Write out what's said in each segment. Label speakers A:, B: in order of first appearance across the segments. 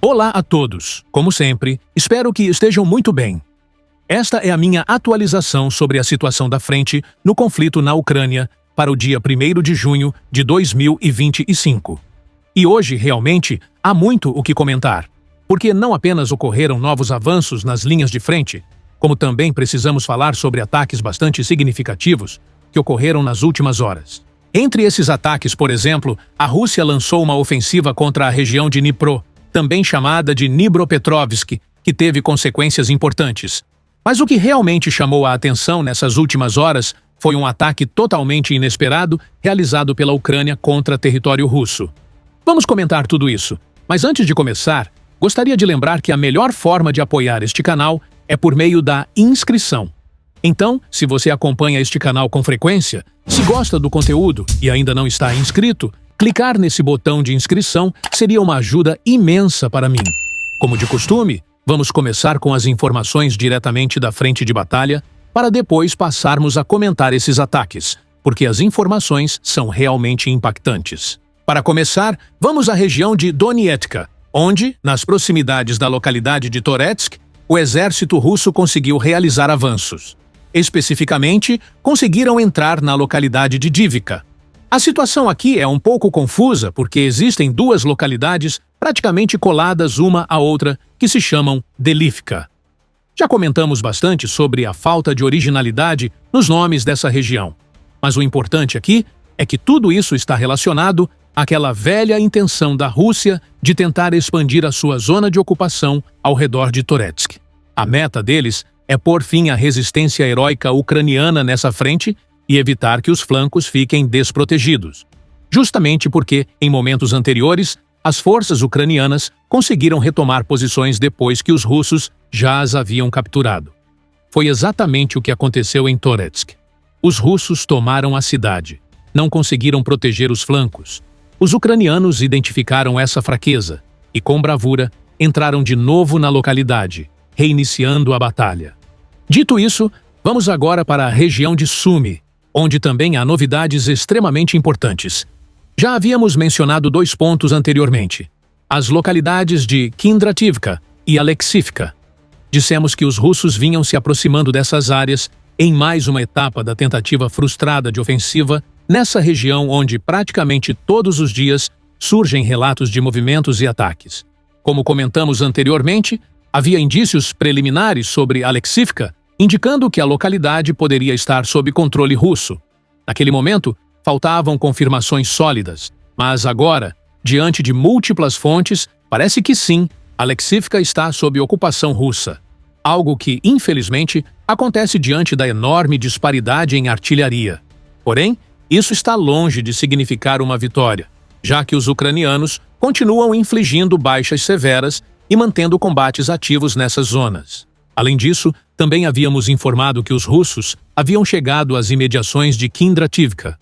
A: Olá a todos! Como sempre, espero que estejam muito bem. Esta é a minha atualização sobre a situação da frente no conflito na Ucrânia para o dia 1º de junho de 2025. E hoje, realmente, há muito o que comentar, porque não apenas ocorreram novos avanços nas linhas de frente, como também precisamos falar sobre ataques bastante significativos que ocorreram nas últimas horas. Entre esses ataques, por exemplo, a Rússia lançou uma ofensiva contra a região de Dnipro, também chamada de Dnipropetrovsk, que teve consequências importantes. Mas o que realmente chamou a atenção nessas últimas horas foi um ataque totalmente inesperado realizado pela Ucrânia contra território russo. Vamos comentar tudo isso, mas antes de começar, gostaria de lembrar que a melhor forma de apoiar este canal é por meio da inscrição. Então, se você acompanha este canal com frequência, se gosta do conteúdo e ainda não está inscrito, clicar nesse botão de inscrição seria uma ajuda imensa para mim. Como de costume, vamos começar com as informações diretamente da frente de batalha, para depois passarmos a comentar esses ataques, porque as informações são realmente impactantes. Para começar, vamos à região de Donetsk, onde, nas proximidades da localidade de Toretsk, o exército russo conseguiu realizar avanços. Especificamente, conseguiram entrar na localidade de Divka. A situação aqui é um pouco confusa porque existem duas localidades praticamente coladas uma à outra que se chamam Delivka. Já comentamos bastante sobre a falta de originalidade nos nomes dessa região, mas o importante aqui é que tudo isso está relacionado àquela velha intenção da Rússia de tentar expandir a sua zona de ocupação ao redor de Toretsk. A meta deles é pôr fim à resistência heróica ucraniana nessa frente e evitar que os flancos fiquem desprotegidos. Justamente porque, em momentos anteriores, as forças ucranianas conseguiram retomar posições depois que os russos já as haviam capturado. Foi exatamente o que aconteceu em Toretsk. Os russos tomaram a cidade. Não conseguiram proteger os flancos. Os ucranianos identificaram essa fraqueza e, com bravura, entraram de novo na localidade, reiniciando a batalha. Dito isso, vamos agora para a região de Sumy, onde também há novidades extremamente importantes. Já havíamos mencionado dois pontos anteriormente: as localidades de Kindrativka e Alexivka. Dissemos que os russos vinham se aproximando dessas áreas em mais uma etapa da tentativa frustrada de ofensiva nessa região onde praticamente todos os dias surgem relatos de movimentos e ataques. Como comentamos anteriormente, havia indícios preliminares sobre Alexivka indicando que a localidade poderia estar sob controle russo. Naquele momento, faltavam confirmações sólidas, mas agora, diante de múltiplas fontes, parece que sim, Alexivka está sob ocupação russa. Algo que, infelizmente, acontece diante da enorme disparidade em artilharia. Porém, isso está longe de significar uma vitória, já que os ucranianos continuam infligindo baixas severas e mantendo combates ativos nessas zonas. Além disso, também havíamos informado que os russos haviam chegado às imediações de Kindrativka.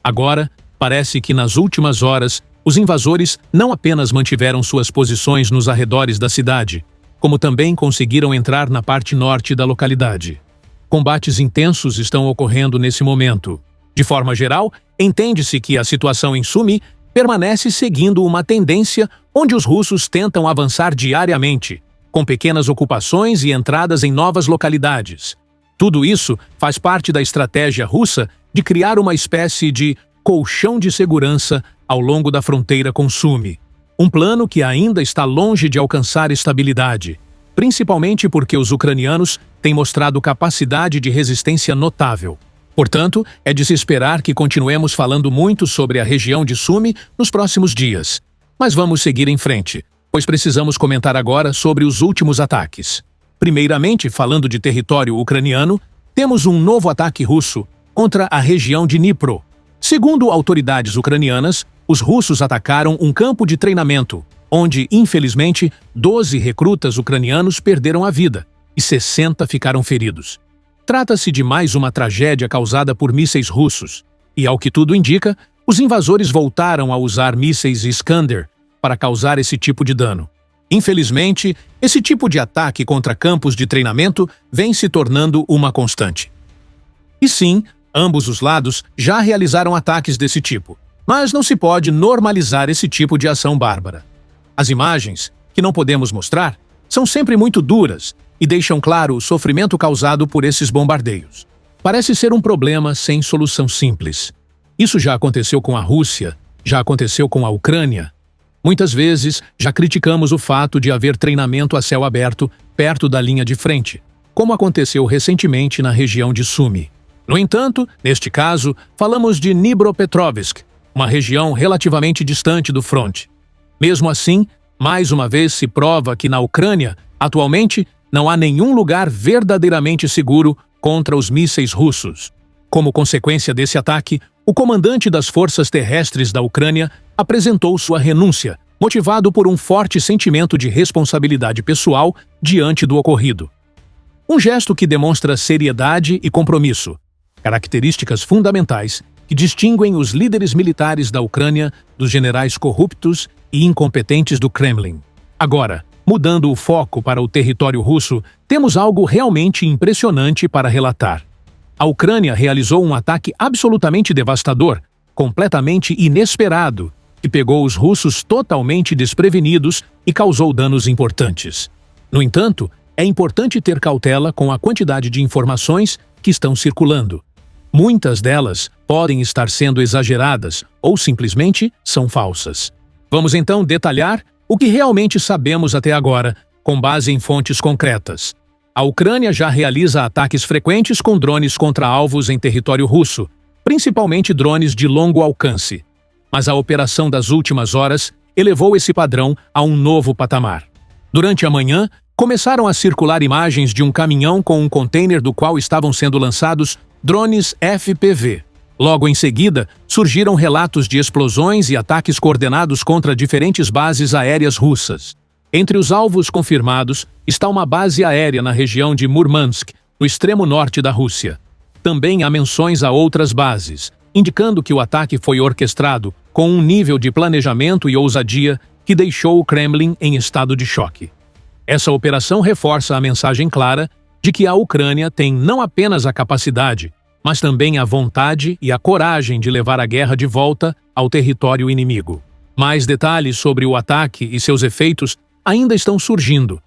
A: Agora, parece que nas últimas horas, os invasores não apenas mantiveram suas posições nos arredores da cidade, como também conseguiram entrar na parte norte da localidade. Combates intensos estão ocorrendo nesse momento. De forma geral, entende-se que a situação em Sumy permanece seguindo uma tendência onde os russos tentam avançar diariamente, com pequenas ocupações e entradas em novas localidades. Tudo isso faz parte da estratégia russa de criar uma espécie de colchão de segurança ao longo da fronteira com Sumy. Um plano que ainda está longe de alcançar estabilidade, principalmente porque os ucranianos têm mostrado capacidade de resistência notável. Portanto, é de se esperar que continuemos falando muito sobre a região de Sumy nos próximos dias. Mas vamos seguir em frente, pois precisamos comentar agora sobre os últimos ataques. Primeiramente, falando de território ucraniano, temos um novo ataque russo contra a região de Dnipro. Segundo autoridades ucranianas, os russos atacaram um campo de treinamento, onde, infelizmente, 12 recrutas ucranianos perderam a vida e 60 ficaram feridos. Trata-se de mais uma tragédia causada por mísseis russos, e, ao que tudo indica, os invasores voltaram a usar mísseis Iskander para causar esse tipo de dano. Infelizmente, esse tipo de ataque contra campos de treinamento vem se tornando uma constante. E sim, ambos os lados já realizaram ataques desse tipo, mas não se pode normalizar esse tipo de ação bárbara. As imagens, que não podemos mostrar, são sempre muito duras e deixam claro o sofrimento causado por esses bombardeios. Parece ser um problema sem solução simples. Isso já aconteceu com a Rússia, já aconteceu com a Ucrânia. Muitas vezes já criticamos o fato de haver treinamento a céu aberto perto da linha de frente, como aconteceu recentemente na região de Sumy. No entanto, neste caso, falamos de Dnipropetrovsk, uma região relativamente distante do fronte. Mesmo assim, mais uma vez se prova que na Ucrânia, atualmente, não há nenhum lugar verdadeiramente seguro contra os mísseis russos. Como consequência desse ataque, o comandante das forças terrestres da Ucrânia apresentou sua renúncia, motivado por um forte sentimento de responsabilidade pessoal diante do ocorrido. Um gesto que demonstra seriedade e compromisso, características fundamentais que distinguem os líderes militares da Ucrânia dos generais corruptos e incompetentes do Kremlin. Agora, mudando o foco para o território russo, temos algo realmente impressionante para relatar. A Ucrânia realizou um ataque absolutamente devastador, completamente inesperado, que pegou os russos totalmente desprevenidos e causou danos importantes. No entanto, é importante ter cautela com a quantidade de informações que estão circulando. Muitas delas podem estar sendo exageradas ou simplesmente são falsas. Vamos então detalhar o que realmente sabemos até agora, com base em fontes concretas. A Ucrânia já realiza ataques frequentes com drones contra alvos em território russo, principalmente drones de longo alcance. Mas a operação das últimas horas elevou esse padrão a um novo patamar. Durante a manhã, começaram a circular imagens de um caminhão com um container do qual estavam sendo lançados drones FPV. Logo em seguida, surgiram relatos de explosões e ataques coordenados contra diferentes bases aéreas russas. Entre os alvos confirmados está uma base aérea na região de Murmansk, no extremo norte da Rússia. Também há menções a outras bases, indicando que o ataque foi orquestrado com um nível de planejamento e ousadia que deixou o Kremlin em estado de choque. Essa operação reforça a mensagem clara de que a Ucrânia tem não apenas a capacidade, mas também a vontade e a coragem de levar a guerra de volta ao território inimigo. Mais detalhes sobre o ataque e seus efeitos ainda estão surgindo,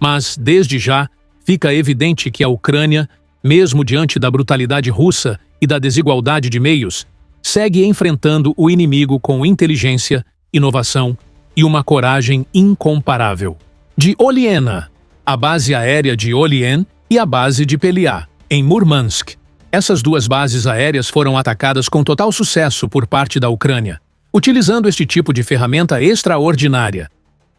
A: mas, desde já, fica evidente que a Ucrânia, mesmo diante da brutalidade russa e da desigualdade de meios, segue enfrentando o inimigo com inteligência, inovação e uma coragem incomparável. De Oliena, a base aérea de Olien e a base de Peliá, em Murmansk. Essas duas bases aéreas foram atacadas com total sucesso por parte da Ucrânia, utilizando este tipo de ferramenta extraordinária.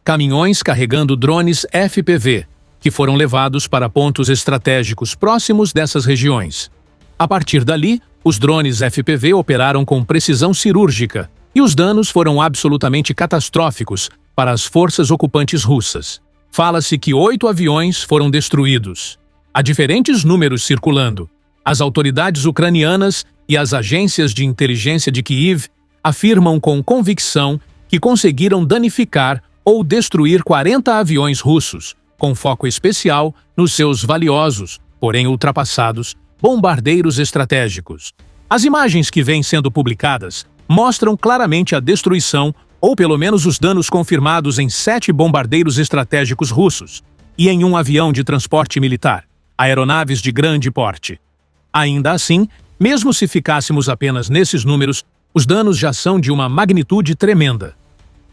A: Caminhões carregando drones FPV, que foram levados para pontos estratégicos próximos dessas regiões. A partir dali, os drones FPV operaram com precisão cirúrgica e os danos foram absolutamente catastróficos para as forças ocupantes russas. Fala-se que 8 aviões foram destruídos. Há diferentes números circulando. As autoridades ucranianas e as agências de inteligência de Kiev afirmam com convicção que conseguiram danificar ou destruir 40 aviões russos, com foco especial nos seus valiosos, porém ultrapassados, bombardeiros estratégicos. As imagens que vêm sendo publicadas mostram claramente a destruição ou pelo menos os danos confirmados em 7 bombardeiros estratégicos russos e em um avião de transporte militar, aeronaves de grande porte. Ainda assim, mesmo se ficássemos apenas nesses números, os danos já são de uma magnitude tremenda.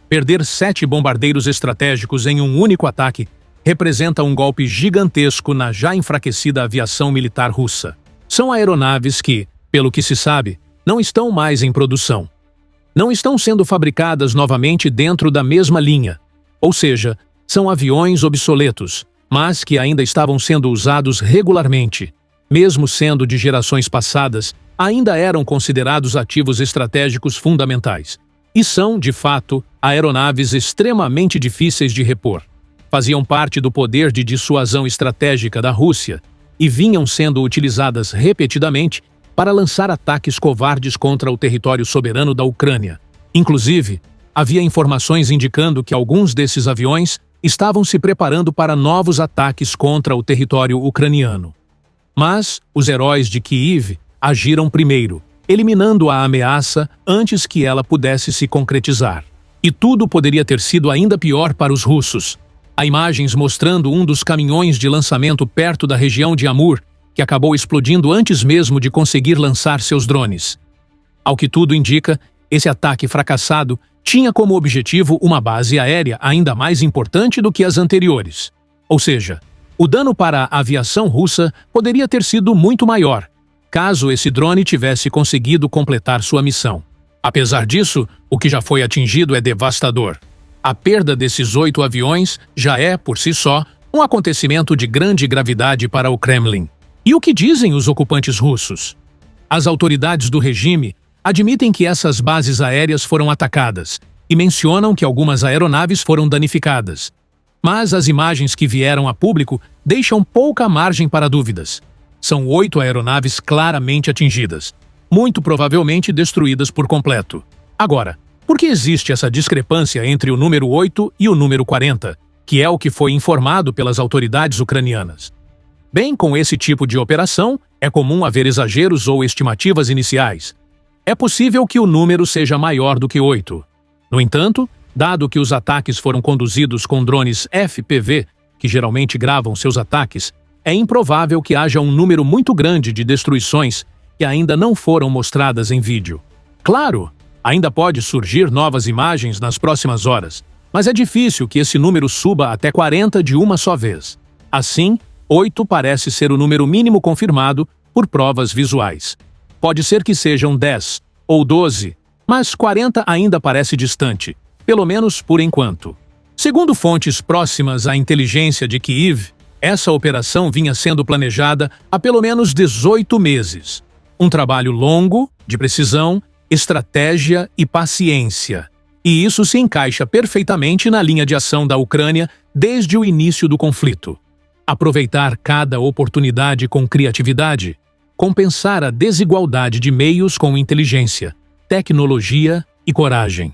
A: Perder 7 bombardeiros estratégicos em um único ataque representa um golpe gigantesco na já enfraquecida aviação militar russa. São aeronaves que, pelo que se sabe, não estão mais em produção. Não estão sendo fabricadas novamente dentro da mesma linha, ou seja, são aviões obsoletos, mas que ainda estavam sendo usados regularmente. Mesmo sendo de gerações passadas, ainda eram considerados ativos estratégicos fundamentais. E são, de fato, aeronaves extremamente difíceis de repor. Faziam parte do poder de dissuasão estratégica da Rússia e vinham sendo utilizadas repetidamente para lançar ataques covardes contra o território soberano da Ucrânia. Inclusive, havia informações indicando que alguns desses aviões estavam se preparando para novos ataques contra o território ucraniano. Mas os heróis de Kiev agiram primeiro, eliminando a ameaça antes que ela pudesse se concretizar. E tudo poderia ter sido ainda pior para os russos. Há imagens mostrando um dos caminhões de lançamento perto da região de Amur, que acabou explodindo antes mesmo de conseguir lançar seus drones. Ao que tudo indica, esse ataque fracassado tinha como objetivo uma base aérea ainda mais importante do que as anteriores. Ou seja, o dano para a aviação russa poderia ter sido muito maior, caso esse drone tivesse conseguido completar sua missão. Apesar disso, o que já foi atingido é devastador. A perda desses 8 aviões já é, por si só, um acontecimento de grande gravidade para o Kremlin. E o que dizem os ocupantes russos? As autoridades do regime admitem que essas bases aéreas foram atacadas e mencionam que algumas aeronaves foram danificadas. Mas as imagens que vieram a público deixam pouca margem para dúvidas. São 8 aeronaves claramente atingidas, muito provavelmente destruídas por completo. Agora, por que existe essa discrepância entre o número 8 e o número 40, que é o que foi informado pelas autoridades ucranianas? Bem, com esse tipo de operação, é comum haver exageros ou estimativas iniciais. É possível que o número seja maior do que 8. No entanto, dado que os ataques foram conduzidos com drones FPV, que geralmente gravam seus ataques, é improvável que haja um número muito grande de destruições que ainda não foram mostradas em vídeo. Claro, ainda pode surgir novas imagens nas próximas horas, mas é difícil que esse número suba até 40 de uma só vez. Assim, 8 parece ser o número mínimo confirmado por provas visuais. Pode ser que sejam 10 ou 12, mas 40 ainda parece distante, pelo menos por enquanto. Segundo fontes próximas à inteligência de Kyiv, essa operação vinha sendo planejada há pelo menos 18 meses. Um trabalho longo, de precisão, estratégia e paciência. E isso se encaixa perfeitamente na linha de ação da Ucrânia desde o início do conflito. Aproveitar cada oportunidade com criatividade, compensar a desigualdade de meios com inteligência, tecnologia e coragem.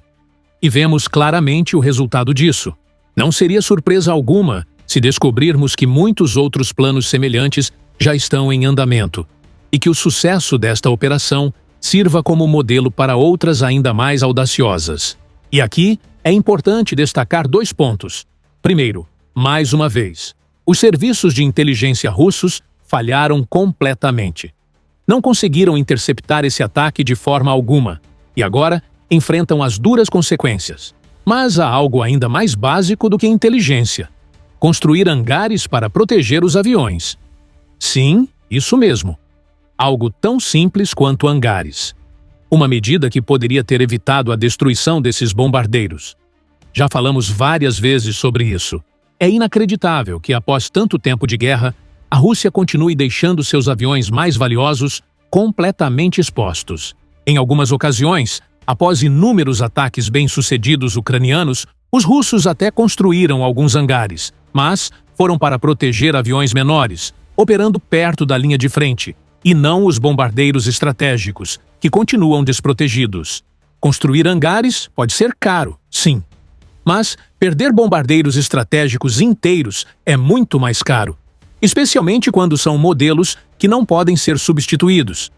A: E vemos claramente o resultado disso. Não seria surpresa alguma se descobrirmos que muitos outros planos semelhantes já estão em andamento, e que o sucesso desta operação sirva como modelo para outras ainda mais audaciosas. E aqui é importante destacar 2 pontos. Primeiro, mais uma vez, os serviços de inteligência russos falharam completamente. Não conseguiram interceptar esse ataque de forma alguma, e agora enfrentam as duras consequências. Mas há algo ainda mais básico do que inteligência: construir hangares para proteger os aviões. Sim, isso mesmo. Algo tão simples quanto hangares. Uma medida que poderia ter evitado a destruição desses bombardeiros. Já falamos várias vezes sobre isso. É inacreditável que, após tanto tempo de guerra, a Rússia continue deixando seus aviões mais valiosos completamente expostos. Em algumas ocasiões, após inúmeros ataques bem-sucedidos ucranianos, os russos até construíram alguns hangares, mas foram para proteger aviões menores, operando perto da linha de frente, e não os bombardeiros estratégicos, que continuam desprotegidos. Construir hangares pode ser caro, sim. Mas perder bombardeiros estratégicos inteiros é muito mais caro, especialmente quando são modelos que não podem ser substituídos.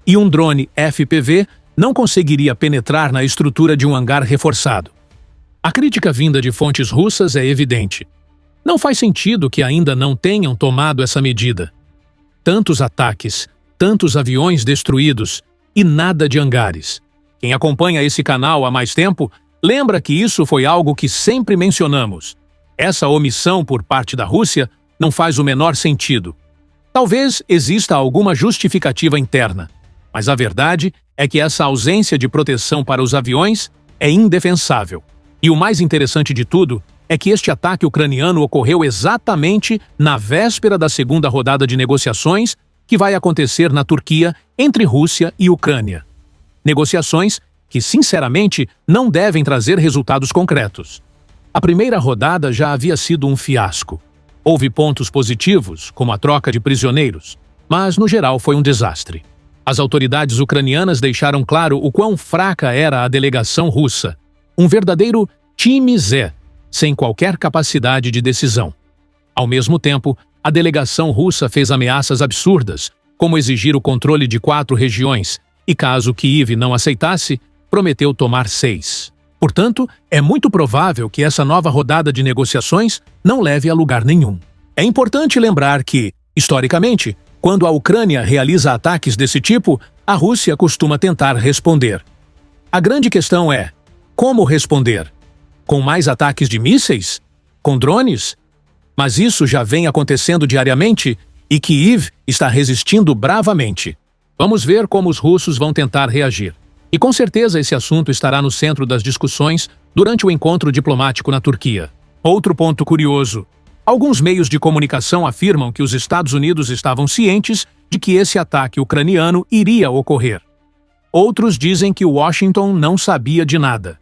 A: E um drone FPV não conseguiria penetrar na estrutura de um hangar reforçado. A crítica vinda de fontes russas é evidente. Não faz sentido que ainda não tenham tomado essa medida. Tantos ataques, tantos aviões destruídos e nada de hangares. Quem acompanha esse canal há mais tempo lembra que isso foi algo que sempre mencionamos. Essa omissão por parte da Rússia não faz o menor sentido. Talvez exista alguma justificativa interna, mas a verdade é que essa ausência de proteção para os aviões é indefensável. E o mais interessante de tudo é que este ataque ucraniano ocorreu exatamente na véspera da segunda rodada de negociações que vai acontecer na Turquia entre Rússia e Ucrânia. Negociações que, sinceramente, não devem trazer resultados concretos. A primeira rodada já havia sido um fiasco. Houve pontos positivos, como a troca de prisioneiros, mas, no geral, foi um desastre. As autoridades ucranianas deixaram claro o quão fraca era a delegação russa. Um verdadeiro time Zé, sem qualquer capacidade de decisão. Ao mesmo tempo, a delegação russa fez ameaças absurdas, como exigir o controle de 4 regiões, e caso Kyiv não aceitasse, prometeu tomar 6. Portanto, é muito provável que essa nova rodada de negociações não leve a lugar nenhum. É importante lembrar que, historicamente, quando a Ucrânia realiza ataques desse tipo, a Rússia costuma tentar responder. A grande questão é: como responder? Com mais ataques de mísseis? Com drones? Mas isso já vem acontecendo diariamente e Kyiv está resistindo bravamente. Vamos ver como os russos vão tentar reagir. E com certeza esse assunto estará no centro das discussões durante o encontro diplomático na Turquia. Outro ponto curioso: alguns meios de comunicação afirmam que os Estados Unidos estavam cientes de que esse ataque ucraniano iria ocorrer. Outros dizem que Washington não sabia de nada.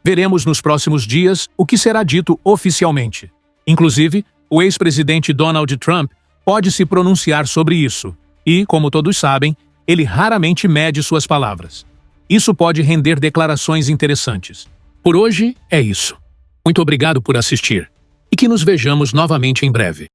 A: Veremos nos próximos dias o que será dito oficialmente. Inclusive, o ex-presidente Donald Trump pode se pronunciar sobre isso e, como todos sabem, ele raramente mede suas palavras. Isso pode render declarações interessantes. Por hoje, é isso. Muito obrigado por assistir e que nos vejamos novamente em breve.